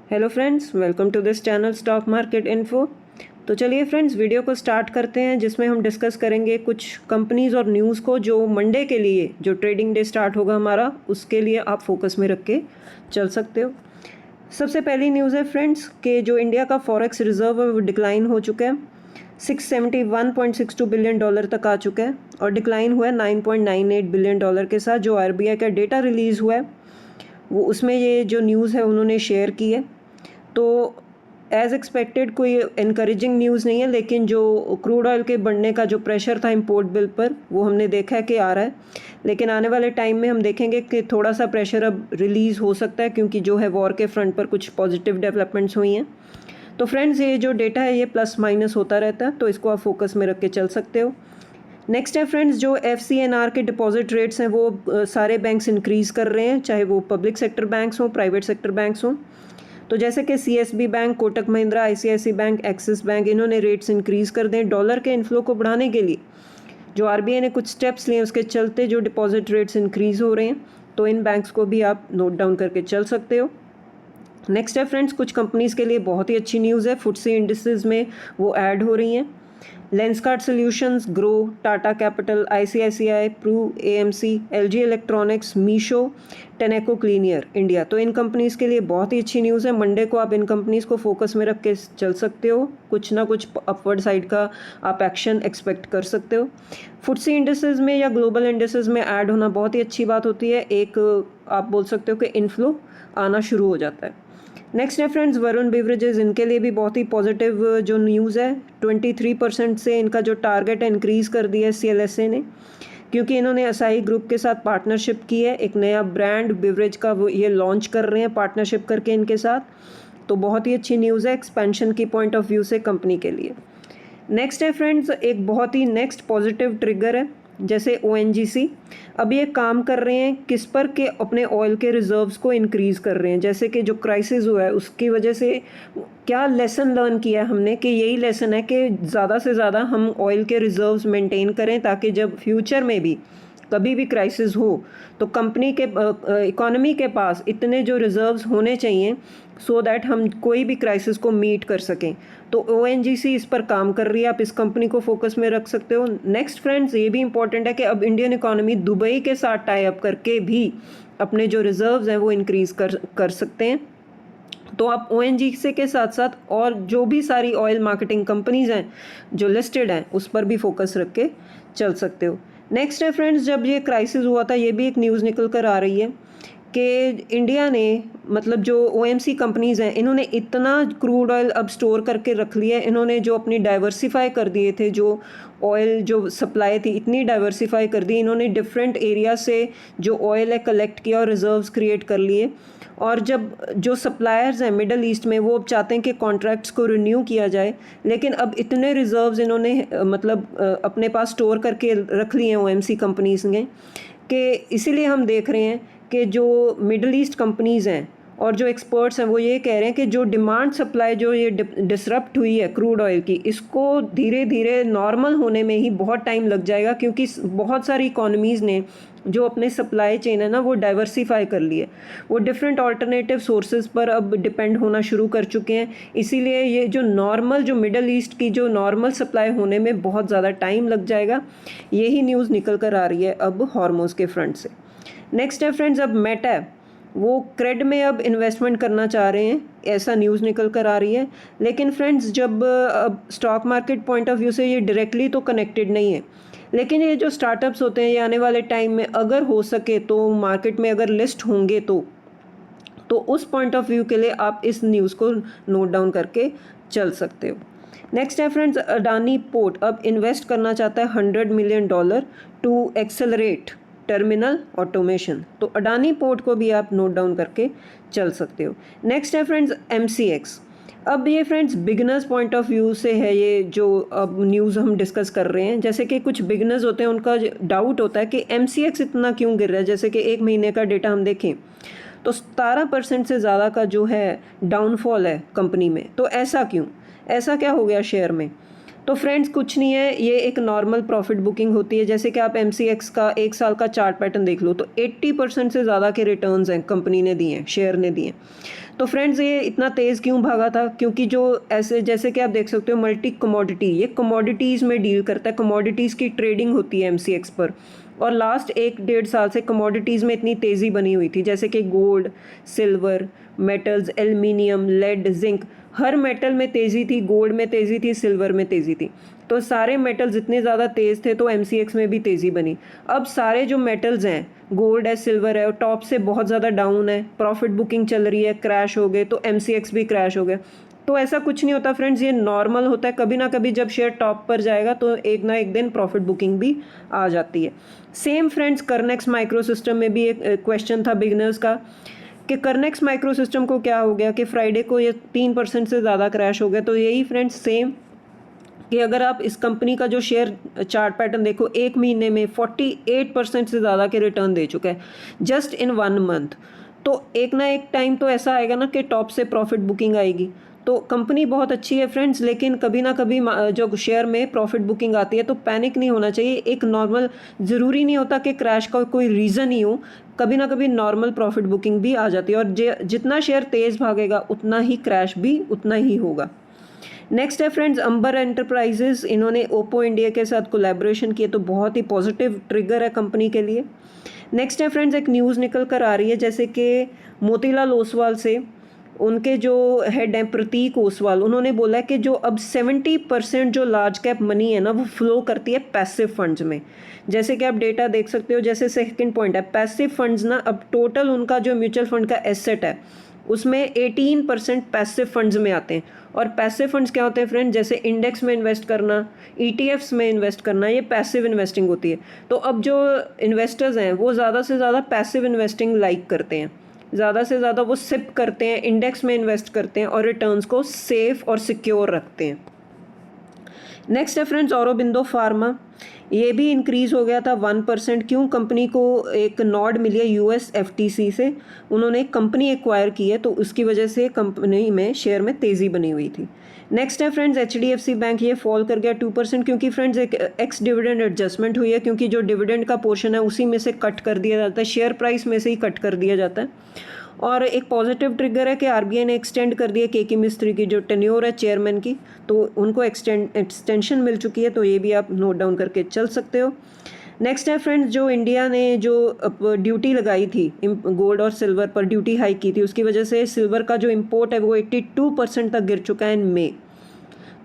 Hello friends, welcome to this channel stock market info. तो चलिए friends, video को start करते हैं जिसमें हम डिस्कस करेंगे कुछ कंपनीज़ और न्यूज़ को जो मंडे के लिए जो ट्रेडिंग डे स्टार्ट होगा हमारा, उसके लिए आप फोकस में रख के चल सकते हो। सबसे पहली न्यूज़ है फ्रेंड्स कि जो इंडिया का फॉरेक्स रिजर्व है वो डिक्लाइन हो चुका है, 671.62 बिलियन डॉलर तक आ चुका है और डिक्लाइन हुआ है 9.98 बिलियन डॉलर के साथ। जो आरबीआई का डेटा रिलीज़ हुआ है वो उसमें ये जो न्यूज़ है उन्होंने शेयर की है। तो एज़ एक्सपेक्टेड कोई इनकरेजिंग न्यूज़ नहीं है, लेकिन जो क्रूड ऑयल के बढ़ने का जो प्रेशर था इंपोर्ट बिल पर वो हमने देखा है कि आ रहा है। लेकिन आने वाले टाइम में हम देखेंगे कि थोड़ा सा प्रेशर अब रिलीज़ हो सकता है, क्योंकि जो है वॉर के फ्रंट पर कुछ पॉजिटिव डेवलपमेंट्स हुई हैं। तो फ्रेंड्स, ये जो डेटा है ये प्लस माइनस होता रहता है, तो इसको आप फोकस में रख के चल सकते हो। नेक्स्ट है फ्रेंड्स, जो FCNR के डिपॉजिट रेट्स हैं वो सारे बैंक्स इंक्रीज़ कर रहे हैं, चाहे वो पब्लिक सेक्टर बैंक्स हों, प्राइवेट सेक्टर बैंक्स हों। तो जैसे कि CSB bank, Kotak Mahindra, ICICI bank, axis bank, इन्होंने रेट्स इंक्रीज़ कर दें डॉलर के इन्फ्लो को बढ़ाने के लिए। जो RBI ने कुछ स्टेप्स लिए उसके चलते जो डिपॉजिट रेट्स इंक्रीज़ हो रहे हैं, तो इन बैंक्स को भी आप नोट डाउन करके चल सकते हो। नेक्स्ट है फ्रेंड्स, कुछ कंपनीज़ के लिए बहुत ही अच्छी न्यूज़ है, FTSE इंडिसेस में वो ऐड हो रही हैं। Lenskart Solutions, Groww, Tata Capital, ICICI, Pru, AMC, LG electronics, Meesho, Tenneco Clean Air India. तो इन कंपनीज़ के लिए बहुत ही अच्छी न्यूज़ है। मंडे को आप इन कंपनीज़ को फोकस में रख के चल सकते हो, कुछ ना कुछ अपवर्ड साइड का आप एक्शन एक्सपेक्ट कर सकते हो। FTSE इंडिसेस में या ग्लोबल इंडिसेस में ऐड होना बहुत ही अच्छी बात होती है, एक आप बोल सकते हो कि इनफ्लो आना शुरू हो जाता है। नेक्स्ट है फ्रेंड्स, वरुण बेवरेजेस, इनके लिए भी बहुत ही पॉजिटिव जो न्यूज़ है। 23% से इनका जो टारगेट है इंक्रीज़ कर दिया है CLSA ने, क्योंकि इन्होंने असाही ग्रुप के साथ पार्टनरशिप की है। एक नया ब्रांड बेवरेज का वो ये लॉन्च कर रहे हैं पार्टनरशिप करके इनके साथ। तो बहुत ही अच्छी न्यूज़ है एक्सपेंशन की पॉइंट ऑफ व्यू से कंपनी के लिए। नेक्स्ट है फ्रेंड्स, एक बहुत ही नेक्स्ट पॉजिटिव ट्रिगर है, जैसे ONGC अब ये काम कर रहे हैं किस पर के अपने ऑयल के रिजर्व्स को इंक्रीज़ कर रहे हैं। जैसे कि जो क्राइसिस हुआ है उसकी वजह से क्या लेसन लर्न किया है हमने, कि यही लेसन है कि ज़्यादा से ज़्यादा हम ऑयल के रिजर्व्स मेंटेन करें, ताकि जब फ्यूचर में भी कभी भी क्राइसिस हो तो कंपनी के इकोनॉमी के पास इतने जो रिजर्व्स होने चाहिए, सो दैट हम कोई भी क्राइसिस को मीट कर सकें। तो ONGC इस पर काम कर रही है, आप इस कंपनी को फोकस में रख सकते हो। नेक्स्ट फ्रेंड्स, ये भी इंपॉर्टेंट है कि अब इंडियन इकोनॉमी दुबई के साथ टाई अप करके भी अपने जो रिजर्व्स हैं वो इंक्रीज़ कर सकते हैं। तो आप ONGC के साथ साथ और जो भी सारी ऑयल मार्केटिंग कंपनीज़ हैं जो लिस्टेड हैं उस पर भी फोकस रख के चल सकते हो। नेक्स्ट है फ्रेंड्स, जब ये क्राइसिस हुआ था, ये भी एक न्यूज़ निकल कर आ रही है कि इंडिया ने, मतलब जो OMC कंपनीज़ हैं, इन्होंने इतना क्रूड ऑयल अब स्टोर करके रख लिया है। इन्होंने जो अपनी डाइवर्सिफाई कर दिए थे, जो ऑयल जो सप्लाई थी इतनी डाइवर्सिफाई कर दी इन्होंने, डिफरेंट एरिया से जो ऑयल है कलेक्ट किया और रिजर्व्स क्रिएट कर लिए। और जब जो सप्लायर्स हैं मिडल ईस्ट में, वो अब चाहते हैं कि कॉन्ट्रैक्ट्स को रिन्यू किया जाए, लेकिन अब इतने रिजर्व्स इन्होंने अपने पास स्टोर करके रख लिए हैं OMC कंपनीज़ ने, कि इसीलिए हम देख रहे हैं कि जो मिडल ईस्ट कंपनीज़ हैं और जो एक्सपर्ट्स हैं वो ये कह रहे हैं कि जो डिमांड सप्लाई जो ये डिसरप्ट हुई है क्रूड ऑयल की, इसको धीरे धीरे नॉर्मल होने में ही बहुत टाइम लग जाएगा, क्योंकि बहुत सारी इकोनॉमीज़ ने जो अपने सप्लाई चेन है ना वो डाइवर्सिफाई कर लिए, वो डिफरेंट ऑल्टरनेटिव सोर्सेज पर अब डिपेंड होना शुरू कर चुके हैं। इसीलिए ये जो नॉर्मल जो मिडल ईस्ट की जो नॉर्मल सप्लाई होने में बहुत ज़्यादा टाइम लग जाएगा। यही न्यूज़ निकल कर आ रही है अब हॉर्मोज के फ्रंट से। नेक्स्ट है फ्रेंड्स, अब मेटा वो क्रेड में अब इन्वेस्टमेंट करना चाह रहे हैं, ऐसा न्यूज़ निकल कर आ रही है। लेकिन फ्रेंड्स, जब अब stock market point of view से ये डायरेक्टली तो कनेक्टेड नहीं है, लेकिन ये जो स्टार्टअप्स होते हैं ये आने वाले टाइम में अगर हो सके तो मार्केट में अगर लिस्ट होंगे तो उस पॉइंट ऑफ व्यू के लिए आप इस न्यूज़ को नोट डाउन करके चल सकते हो। नेक्स्ट है फ्रेंड्स, अडानी पोर्ट अब इन्वेस्ट करना चाहता है $100 million to accelerate terminal automation. तो अडानी पोर्ट को भी आप नोट डाउन करके चल सकते हो। नेक्स्ट है फ्रेंड्स, MCX। अब ये friends beginners point of view से है, ये जो अब न्यूज़ हम डिस्कस कर रहे हैं। जैसे कि कुछ बिगनर्स होते हैं, उनका डाउट होता है कि MCX इतना क्यों गिर रहा है। जैसे कि एक महीने का डेटा हम देखें तो 17% से ज़्यादा का जो है डाउनफॉल है कंपनी में। तो ऐसा क्यों, ऐसा क्या हो गया शेयर में? तो फ्रेंड्स कुछ नहीं है, ये एक नॉर्मल प्रॉफिट बुकिंग होती है। जैसे कि आप MCX का 1 साल का चार्ट पैटर्न देख लो तो 80% से ज़्यादा के रिटर्न्स हैं कंपनी ने दिए हैं, शेयर ने दिए। तो फ्रेंड्स ये इतना तेज़ क्यों भागा था? क्योंकि जो ऐसे जैसे कि आप देख सकते हो मल्टी कमोडिटी, ये कमोडिटीज़ में डील करता है, कमोडिटीज़ की ट्रेडिंग होती है MCX पर। और लास्ट 1-1.5 साल से कमोडिटीज़ में इतनी तेज़ी बनी हुई थी, जैसे कि gold, silver, metals, aluminium, lead, zinc, हर मेटल में तेज़ी थी, गोल्ड में तेज़ी थी, सिल्वर में तेज़ी थी। तो सारे मेटल्स इतने ज़्यादा तेज़ थे तो MCX में भी तेज़ी बनी। अब सारे जो मेटल्स हैं, गोल्ड है, सिल्वर है, और टॉप से बहुत ज़्यादा डाउन है, प्रॉफिट बुकिंग चल रही है, क्रैश हो गए तो MCX भी क्रैश हो गया। तो ऐसा कुछ नहीं होता फ्रेंड्स, ये नॉर्मल होता है। कभी ना कभी जब शेयर टॉप पर जाएगा तो एक ना एक दिन प्रॉफिट बुकिंग भी आ जाती है। सेम फ्रेंड्स करनेक्स माइक्रोसिस्टम में भी एक क्वेश्चन था बिगनर्स का कि करनेक्स माइक्रोसिस्टम को क्या हो गया कि फ्राइडे को ये 3% से ज़्यादा क्रैश हो गया। तो यही फ्रेंड्स सेम कि अगर आप इस कंपनी का जो शेयर चार्ट पैटर्न देखो, 1 महीने में 48% से ज़्यादा के रिटर्न दे चुका है जस्ट इन 1 मंथ। तो एक ना एक टाइम तो ऐसा आएगा ना कि टॉप से प्रॉफिट बुकिंग आएगी। तो कंपनी बहुत अच्छी है फ्रेंड्स, लेकिन कभी ना कभी जो शेयर में प्रॉफिट बुकिंग आती है तो पैनिक नहीं होना चाहिए। एक नॉर्मल, ज़रूरी नहीं होता कि क्रैश का कोई रीज़न ही हो, कभी ना कभी नॉर्मल प्रॉफिट बुकिंग भी आ जाती है। और जितना शेयर तेज़ भागेगा उतना ही क्रैश भी उतना ही होगा। नेक्स्ट है फ्रेंड्स अंबर एंटरप्राइजेज, इन्होंने ओप्पो इंडिया के साथ कोलैबोरेशन किए, तो बहुत ही पॉजिटिव ट्रिगर है कंपनी के लिए। नेक्स्ट है फ्रेंड्स एक न्यूज़ निकल कर आ रही है, जैसे कि मोतीलाल ओसवाल से उनके जो हेड हैं प्रतीक ओसवाल, उन्होंने बोला है कि जो अब 70% जो लार्ज कैप मनी है ना वो फ्लो करती है पैसिव फंड्स में। जैसे कि आप डेटा देख सकते हो, जैसे सेकंड पॉइंट है पैसिव फंड्स ना, अब टोटल उनका जो म्यूचुअल फंड का एसेट है उसमें 18% पैसिव फंड्स में आते हैं। और पैसिव फंड्स क्या होते हैं फ्रेंड? जैसे इंडेक्स में इन्वेस्ट करना, ETFs में इन्वेस्ट करना, ये पैसिव इन्वेस्टिंग होती है। तो अब जो इन्वेस्टर्स हैं वो ज़्यादा से ज़्यादा पैसिव इन्वेस्टिंग लाइक करते हैं, ज़्यादा से ज़्यादा वो सिप करते हैं, इंडेक्स में इन्वेस्ट करते हैं और रिटर्न्स को सेफ और सिक्योर रखते हैं। नेक्स्ट है फ्रेंड्स औरोबिंदो फार्मा, ये भी इंक्रीज़ हो गया था 1%। क्यों? कंपनी को एक नॉड मिली है US FTC से, उन्होंने एक कंपनी एक्वायर की है तो उसकी वजह से कंपनी में शेयर में तेज़ी बनी हुई थी। नेक्स्ट है फ्रेंड्स HDFC बैंक, ये फॉल कर गया 2% क्योंकि फ्रेंड्स एक एक्स डिविडेंड एडजस्टमेंट हुई है, क्योंकि जो डिविडेंड का पोर्शन है उसी में से कट कर दिया जाता है, शेयर प्राइस में से ही कट कर दिया जाता है। और एक पॉजिटिव ट्रिगर है कि RBI ने एक्सटेंड कर दिया KK मिस्त्री की जो टेन्योर है चेयरमैन की, तो उनको एक्सटेंशन मिल चुकी है, तो ये भी आप नोट डाउन करके चल सकते हो। नेक्स्ट है फ्रेंड्स जो इंडिया ने जो ड्यूटी लगाई थी गोल्ड और सिल्वर पर, ड्यूटी हाइक की थी, उसकी वजह से सिल्वर का जो इम्पोर्ट है वो 82% तक गिर चुका है इन मई।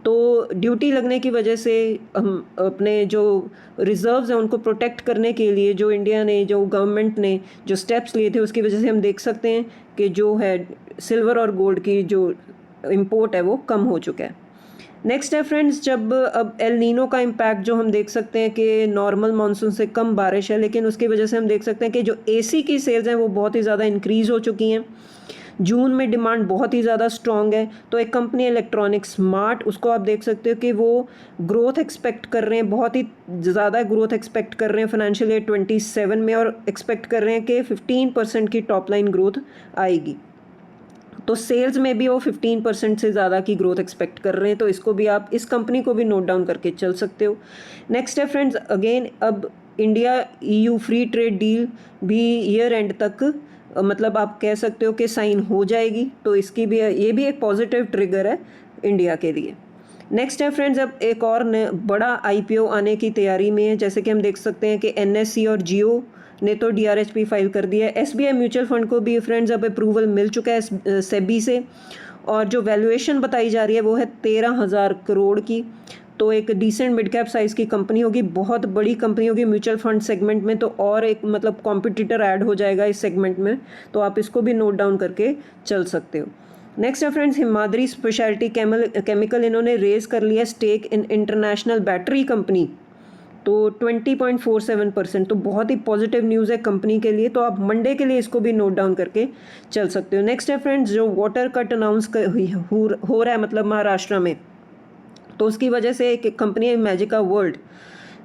तो ड्यूटी लगने की वजह से हम अपने जो रिज़र्व्स हैं उनको प्रोटेक्ट करने के लिए जो इंडिया ने, जो गवर्नमेंट ने जो स्टेप्स लिए थे, उसकी वजह से हम देख सकते हैं कि जो है सिल्वर और गोल्ड की जो इंपोर्ट है वो कम हो चुका है। नेक्स्ट है फ्रेंड्स जब अब एल नीनो का इम्पैक्ट जो हम देख सकते हैं कि नॉर्मल मानसून से कम बारिश है, लेकिन उसकी वजह से हम देख सकते हैं कि जो AC की सेल्स हैं वो बहुत ही ज़्यादा इंक्रीज़ हो चुकी हैं। जून में डिमांड बहुत ही ज़्यादा स्ट्रॉन्ग है। तो एक कंपनी इलेक्ट्रॉनिक स्मार्ट, उसको आप देख सकते हो कि वो ग्रोथ एक्सपेक्ट कर रहे हैं, बहुत ही ज़्यादा ग्रोथ एक्सपेक्ट कर रहे हैं फाइनेंशियल ईयर 27 में, और एक्सपेक्ट कर रहे हैं कि 15% की टॉप लाइन ग्रोथ आएगी। तो सेल्स में भी वो 15% से ज़्यादा की ग्रोथ एक्सपेक्ट कर रहे हैं, तो इसको भी आप, इस कंपनी को भी नोट डाउन करके चल सकते हो। नेक्स्ट है फ्रेंड्स अगेन अब India EU free trade deal भी ईयर एंड तक मतलब आप कह सकते हो कि साइन हो जाएगी, तो इसकी भी, ये भी एक पॉजिटिव ट्रिगर है इंडिया के लिए। नेक्स्ट है फ्रेंड्स अब एक और बड़ा IPO आने की तैयारी में है, जैसे कि हम देख सकते हैं कि NSE और जियो ने तो DRHP फाइल कर दिया है। SBI म्यूचुअल फंड को भी फ्रेंड्स अब अप्रूवल मिल चुका है सेबी से, और जो वैल्यूएशन बताई जा रही है वो है 13,000 करोड़ की। तो एक डिसेंट मिड कैप साइज़ की कंपनी होगी, बहुत बड़ी कंपनी होगी म्यूचुअल फंड सेगमेंट में, तो और एक मतलब कॉम्पिटिटर ऐड हो जाएगा इस सेगमेंट में, तो आप इसको भी नोट डाउन करके चल सकते हो। नेक्स्ट है फ्रेंड्स हिमाद्री स्पेशलिटी केमिकल, इन्होंने रेज कर लिया stake in international battery company, तो 20.47%, तो बहुत ही पॉजिटिव न्यूज़ है कंपनी के लिए, तो आप मंडे के लिए इसको भी नोट डाउन करके चल सकते हो। नेक्स्ट है फ्रेंड्स जो वाटर कट अनाउंस हो रहा है मतलब महाराष्ट्र में, तो उसकी वजह से एक कंपनी है मैजिका वर्ल्ड,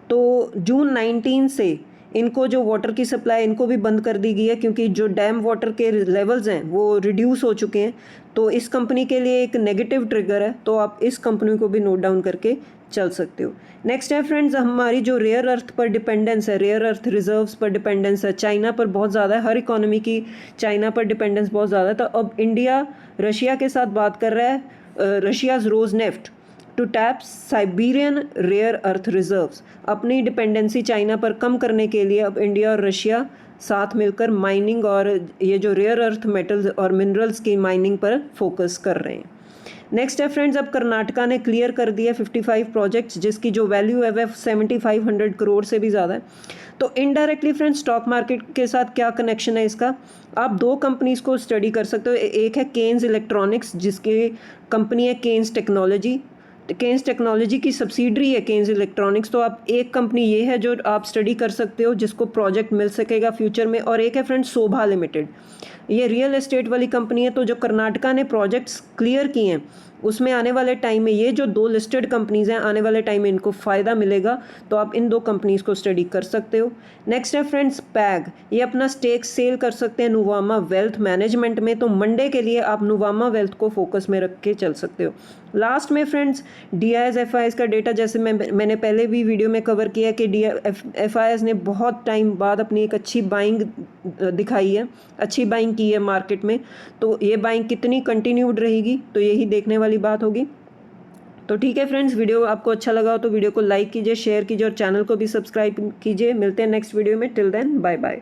तो जून 19 से इनको जो वाटर की सप्लाई इनको भी बंद कर दी गई है, क्योंकि जो डैम वाटर के लेवल्स हैं वो रिड्यूस हो चुके हैं। तो इस कंपनी के लिए एक नेगेटिव ट्रिगर है, तो आप इस कंपनी को भी नोट डाउन करके चल सकते हो। नेक्स्ट है फ्रेंड्स, हमारी जो रेयर अर्थ पर डिपेंडेंस है, रेयर अर्थ रिजर्व्स पर डिपेंडेंस है, चाइना पर बहुत ज़्यादा है। हर इकोनॉमी की चाइना पर डिपेंडेंस बहुत ज़्यादा है। तो अब इंडिया रशिया के साथ बात कर रहा है, Russia's Rosneft to tap Siberian rare earth reserves. अपनी डिपेंडेंसी चाइना पर कम करने के लिए अब इंडिया और रशिया साथ मिलकर माइनिंग और ये जो रेयर अर्थ मेटल्स और मिनरल्स की माइनिंग पर फोकस कर रहे हैं। नेक्स्ट है फ्रेंड्स, अब कर्नाटका ने क्लियर कर दिया 55 प्रोजेक्ट्स, जिसकी जो वैल्यू है वह 7500 करोड़ से भी ज़्यादा है। तो इनडायरेक्टली फ्रेंड्स स्टॉक मार्केट के साथ क्या कनेक्शन है इसका, आप दो कंपनीज को स्टडी कर सकते हो। एक है केन्स इलेक्ट्रॉनिक्स, जिसकी कंपनी है केन्स टेक्नोलॉजी। केन्स टेक्नोलॉजी की सब्सिडरी है केन्स इलेक्ट्रॉनिक्स। तो आप एक कंपनी ये है जो आप स्टडी कर सकते हो, जिसको प्रोजेक्ट मिल सकेगा फ्यूचर में। और एक है फ्रेंड्स शोभा लिमिटेड, ये रियल एस्टेट वाली कंपनी है। तो जो कर्नाटका ने प्रोजेक्ट्स क्लियर किए हैं उसमें आने वाले टाइम में ये जो दो लिस्टेड कंपनीज़ हैं, आने वाले टाइम में इनको फ़ायदा मिलेगा। तो आप इन दो कंपनीज़ को स्टडी कर सकते हो। नेक्स्ट है फ्रेंड्स पैग, ये अपना स्टेक सेल कर सकते हैं नुवामा वेल्थ मैनेजमेंट में। तो मंडे के लिए आप नुवामा वेल्थ को फोकस में रख के चल सकते हो। लास्ट में फ्रेंड्स DIS-FIS का डेटा, जैसे मैंने पहले भी वीडियो में कवर किया कि DIS-FIS ने बहुत टाइम बाद अपनी एक अच्छी बाइंग दिखाई है, अच्छी बाइंग की है मार्केट में। तो ये बाइंग कितनी कंटिन्यूड रहेगी, तो यही देखने वाली बात होगी। तो ठीक है फ्रेंड्स, वीडियो आपको अच्छा लगा हो तो वीडियो को लाइक कीजिए, शेयर कीजिए और चैनल को भी सब्सक्राइब कीजिए। मिलते हैं नेक्स्ट वीडियो में। Till then bye bye.